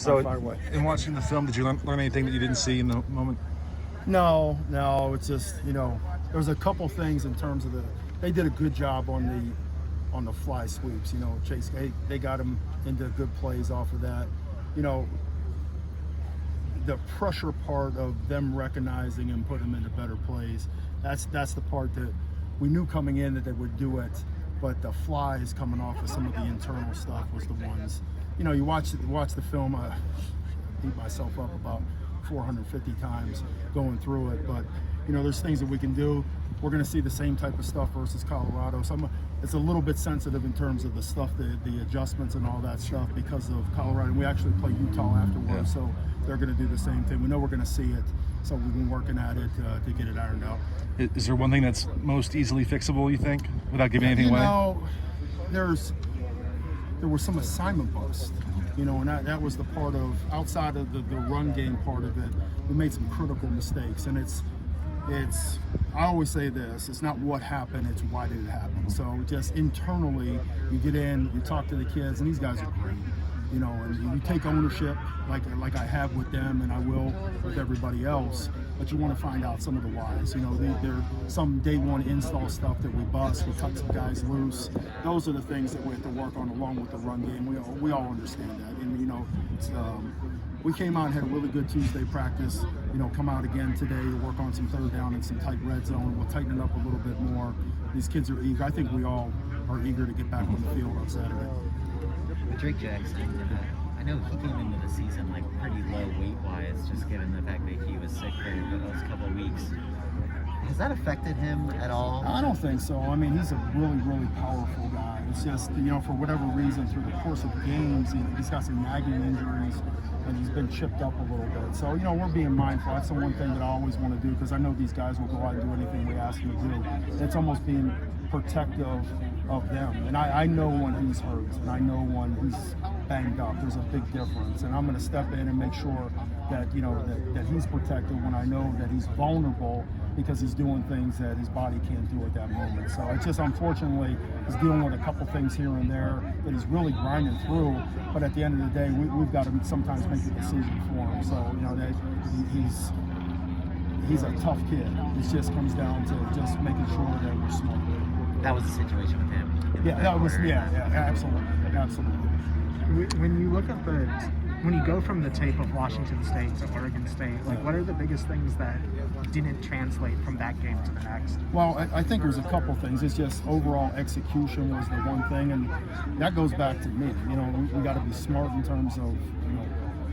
So, far away. in watching the film, did you learn anything that you didn't see in the moment? No, it's just, there's a couple things in terms of they did a good job on the fly sweeps. Chase, they got him into good plays off of that. The pressure part of them recognizing and putting him into better plays, that's the part that we knew coming in that they would do it, but the flies coming off of some of the internal stuff was the ones. You watch the film, I beat myself up about 450 times going through it, but there's things that we can do. We're going to see the same type of stuff versus Colorado. So it's a little bit sensitive in terms of the stuff, the adjustments and all that stuff because of Colorado. And we actually play Utah afterwards, so they're going to do the same thing. We know we're going to see it, so we've been working at it to get it ironed out. Is there one thing that's most easily fixable, you think, without giving anything away? There was some assignment bust, and that was the part of, outside of the run game part of it, we made some critical mistakes. And it's I always say this, it's not what happened, it's why did it happen. So just internally, you get in, you talk to the kids, and these guys are great, and you take ownership like I have with them and I will with everybody else, but you want to find out some of the whys. There some day one install stuff that we bust, we cut some guys loose. Those are the things that we have to work on along with the run game. We all understand that, and we came out and had a really good Tuesday practice. Come out again today to work on some third down and some tight red zone. We'll tighten it up a little bit more. These kids are eager. I think we all are eager to get back on the field on Saturday. Drake Jackson, I know he came into the season pretty low weight-wise, just given the fact that he was sick for those couple of weeks. Has that affected him at all? I don't think so. He's a really, really powerful guy. It's just, for whatever reason, through the course of the games, he's got some nagging injuries, and he's been chipped up a little bit. So, we're being mindful. That's the one thing that I always want to do, because I know these guys will go out and do anything we ask them to do. It's almost being protective of them. And I know when he's hurt, and I know when he's banged up. There's a big difference. And I'm going to step in and make sure that, that he's protected when I know that he's vulnerable, because he's doing things that his body can't do at that moment. So it's just, unfortunately, he's dealing with a couple things here and there that he's really grinding through. But at the end of the day, we've got to sometimes make the decision for him. So, that he's a tough kid. It just comes down to just making sure that we're smart. That was the situation with him. Absolutely. When you look at when you go from the tape of Washington State to Oregon State, what are the biggest things that didn't translate from that game to the next? Well, I think there's a couple things. It's just overall execution was the one thing, and that goes back to me. We got to be smart in terms of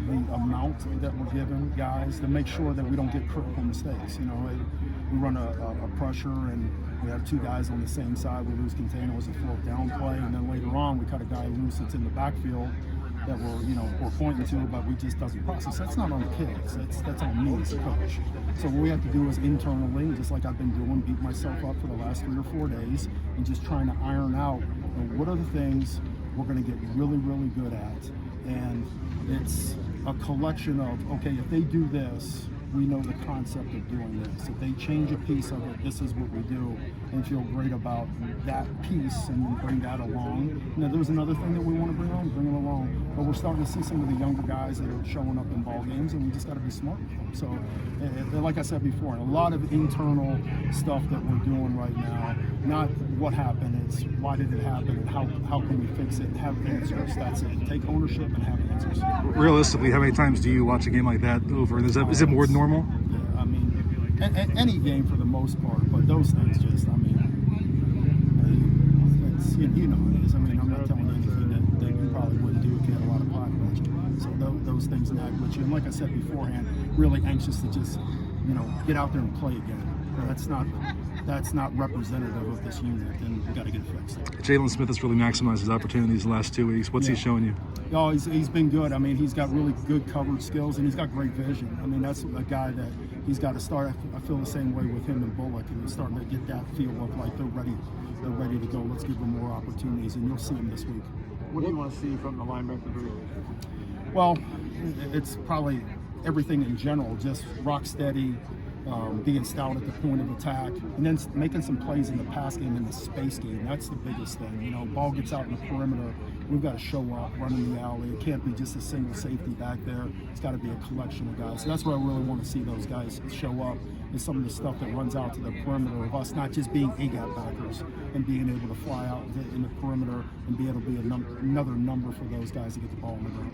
the amount that we're giving guys to make sure that we don't get critical mistakes. We run a pressure and we have two guys on the same side. We lose container, it was a fourth down play, and then later on we cut a guy loose that's in the backfield that we're pointing to, but we just doesn't process. That's not on the kids. That's on me as a coach. So what we have to do is internally, just like I've been doing, beat myself up for the last 3 or 4 days, and just trying to iron out what are the things we're going to get really, really good at. And it's a collection of, okay, if they do this, we know the concept of doing this. If they change a piece of it, this is what we do, and feel great about that piece and bring that along. There's another thing that we want to bring it along. But we're starting to see some of the younger guys that are showing up in ball games, and we just got to be smart with them. So, like I said before, a lot of internal stuff that we're doing right now, not what happened, it's why did it happen, and how can we fix it, and have answers. That's it. Take ownership and have answers. Realistically, how many times do you watch a game like that over? Is it more than normal? Yeah, any game for the most part, but those things just, it's, it is. I'm not telling you anything that you probably wouldn't do if you had a lot of pride with you. So those things nag with you. And like I said beforehand, really anxious to just, get out there and play again. That's not representative of this unit, and we got to get it fixed. Jalen Smith has really maximized his opportunities the last 2 weeks. What's he showing you? Oh, he's been good. He's got really good coverage skills, and he's got great vision. That's a guy that he's got to start. I feel the same way with him and Bullock, and he's starting to get that feel of like they're ready to go. Let's give them more opportunities, and you'll see them this week. What do you want to see from the linebacker group? Well, it's probably everything in general, just rock steady, being stout at the point of attack, and then making some plays in the pass game and the space game. That's the biggest thing. You know, ball gets out in the perimeter, we've got to show up, running the alley. It can't be just a single safety back there. It's got to be a collection of guys. So that's where I really want to see those guys show up, is some of the stuff that runs out to the perimeter of us not just being A-gap backers and being able to fly out in the perimeter and be able to be another number for those guys to get the ball on the ground.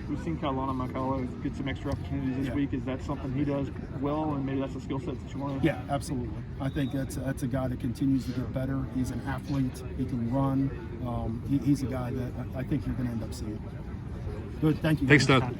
We've seen Kailana Makala get some extra opportunities this week. Is that something he does well, and maybe that's a skill set that you want to? Yeah, absolutely. I think that's a guy that continues to get better. He's an athlete. He can run. He's a guy that I think you're going to end up seeing. Good. Thank you. Thanks, Todd.